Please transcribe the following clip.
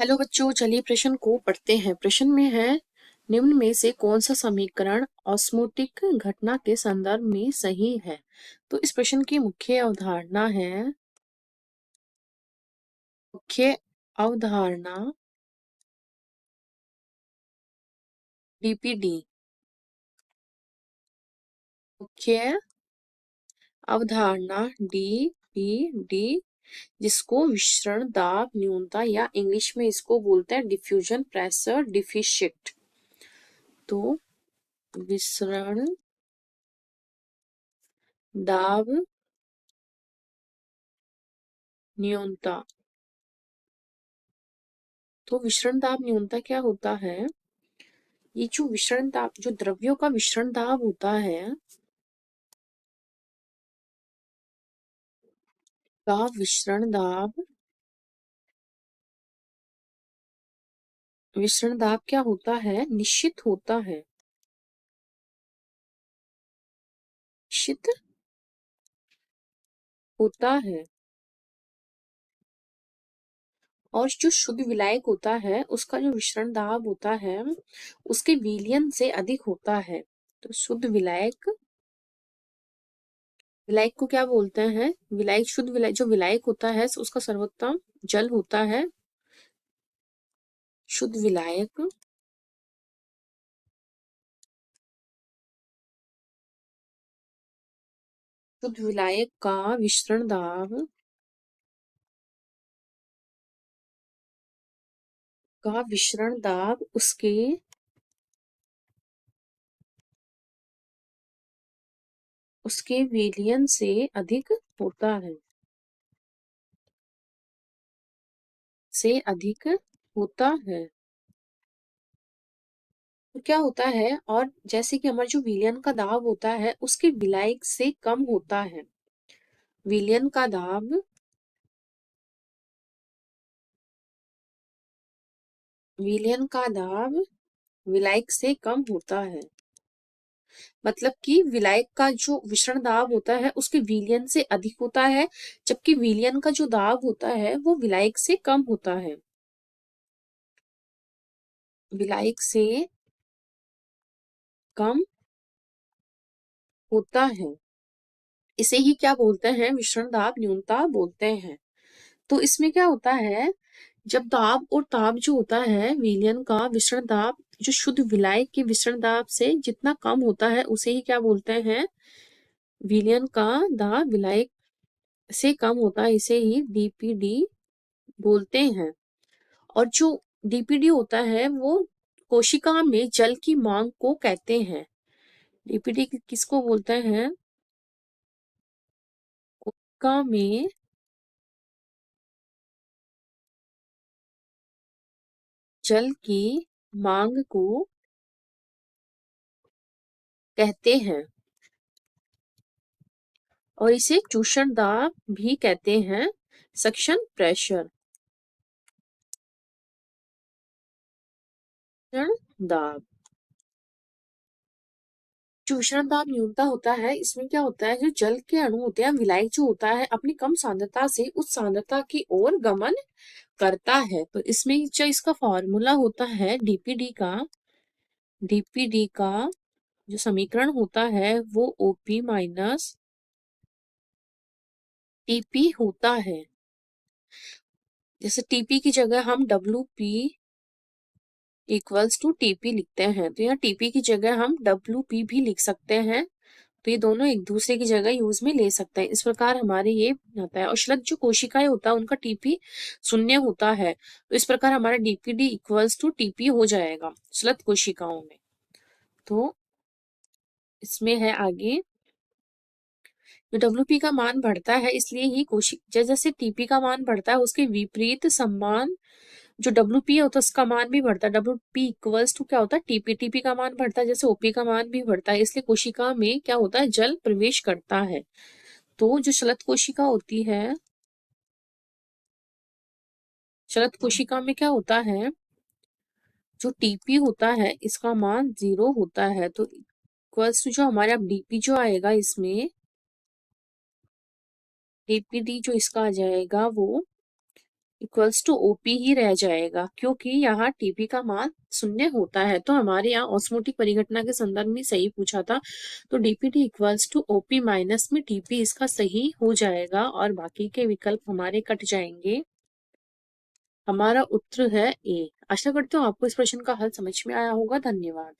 Hello बच्चों, चलिए प्रश्न को पढ़ते हैं। प्रश्न में है, निम्न में से कौन सा समीकरण ऑस्मोटिक घटना के संदर्भ में सही है। तो इस प्रश्न की मुख्य अवधारणा है, मुख्य अवधारणा डीपीडी। मुख्य अवधारणा डीपीडी, जिसको विसरण दाब न्यूनता या इंग्लिश में इसको बोलते हैं डिफ्यूजन प्रेशर डिफिशिट। तो विसरण दाब न्यूनता, तो विसरण दाब न्यूनता क्या होता है? ये जो विसरण दाब, जो द्रव्यों का विसरण दाब होता है का विसरण दाब क्या होता है? निश्चित होता है, निश्चित होता है। और जो शुद्ध विलायक होता है उसका जो विसरण दाब होता है उसके विलयन से अधिक होता है। तो शुद्ध विलायक, विलायक को क्या बोलते हैं? विलायक, शुद्ध विलायक, जो विलायक होता है उसका सर्वोत्तम जल होता है। शुद्ध विलायक, शुद्ध विलायक का विसरण दाब उसके विलयन से अधिक होता है, से अधिक होता है। तो क्या होता है, और जैसे कि हमारा जो विलयन का दाब होता है उसके विलायक से कम होता है। विलयन का दाब, विलयन का दाब विलायक से कम होता है। मतलब कि विलायक का जो विसरण दाब होता है उसके विलयन से अधिक होता है, जबकि विलयन का जो दाब होता है वो विलायक से कम होता है। विलायक से कम होता है, इसे ही क्या बोलते हैं? विसरण दाब न्यूनता बोलते हैं। तो इसमें क्या होता है, जब दाब और ताप जो होता है, विलयन का विसरण दाब जो शुद्ध विलायक के विसरण दाब से जितना कम होता है उसे ही क्या बोलते हैं? विलयन का दाब विलायक से कम होता है, इसे ही डीपीडी बोलते हैं। और जो डीपीडी होता है वो कोशिका में जल की मांग को कहते हैं। डीपीडी किसको बोलते हैं? कोशिका में जल की मांग को कहते हैं, और इसे चूषण दाब भी कहते हैं, सक्शन प्रेशर। दाब, चूषण दाब न्यूनता होता है, इसमें क्या होता है, जो जल के अणु होते हैं, विलायक जो होता है अपनी कम सांद्रता से उस सांद्रता की ओर गमन करता है। तो इसमें जो इसका फॉर्मूला होता है डीपीडी का जो समीकरण होता है वो ओपी माइनस टीपी होता है। जैसे टीपी की जगह हम W P equals to TP लिखते हैं, तो यहाँ टीपी की जगह हम डब्ल्यू पी भी लिख सकते हैं। तो ये दोनों एक दूसरे की जगह यूज में ले सकते हैं। इस प्रकार हमारे ये आता है। और श्लथ जो कोशिकाएं होता है उनका टीपी शून्य होता है, तो इस प्रकार हमारा डीपीडी इक्वल्स टू टीपी हो जाएगा श्लथ कोशिकाओं में। तो इसमें है आगे, जो डब्ल्यूपी का मान बढ़ता है इसलिए ही जैसे जैसे टीपी का मान बढ़ता है उसके विपरीत सम्मान जो डब्ल्यूपी होता है उसका मान भी बढ़ता है। डब्ल्यूपी इक्वल्स टू क्या होता है? टीपी। टीपी का मान बढ़ता है जैसे ओपी का मान भी बढ़ता है, इसलिए कोशिका में क्या होता है? जल प्रवेश करता है। तो जो शलथ कोशिका होती है, शलथ कोशिका में क्या होता है, जो टीपी होता है इसका मान 0 होता है। तो इक्वल्स टू जो हमारे अब डीपी जो आएगा, इसमें डीपीडी जो इसका आ जाएगा वो इक्वल्स टू ओपी ही रह जाएगा, क्योंकि यहाँ टीपी का मान 0 होता है। तो हमारे यहाँ ऑस्मोटिक परिघटना के संदर्भ में सही पूछा था, तो DPT equals to OP minus में टीपी इसका सही हो जाएगा और बाकी के विकल्प हमारे कट जाएंगे। हमारा उत्तर है ए। आशा करती हूँ आपको इस प्रश्न का हल समझ में आया होगा। धन्यवाद।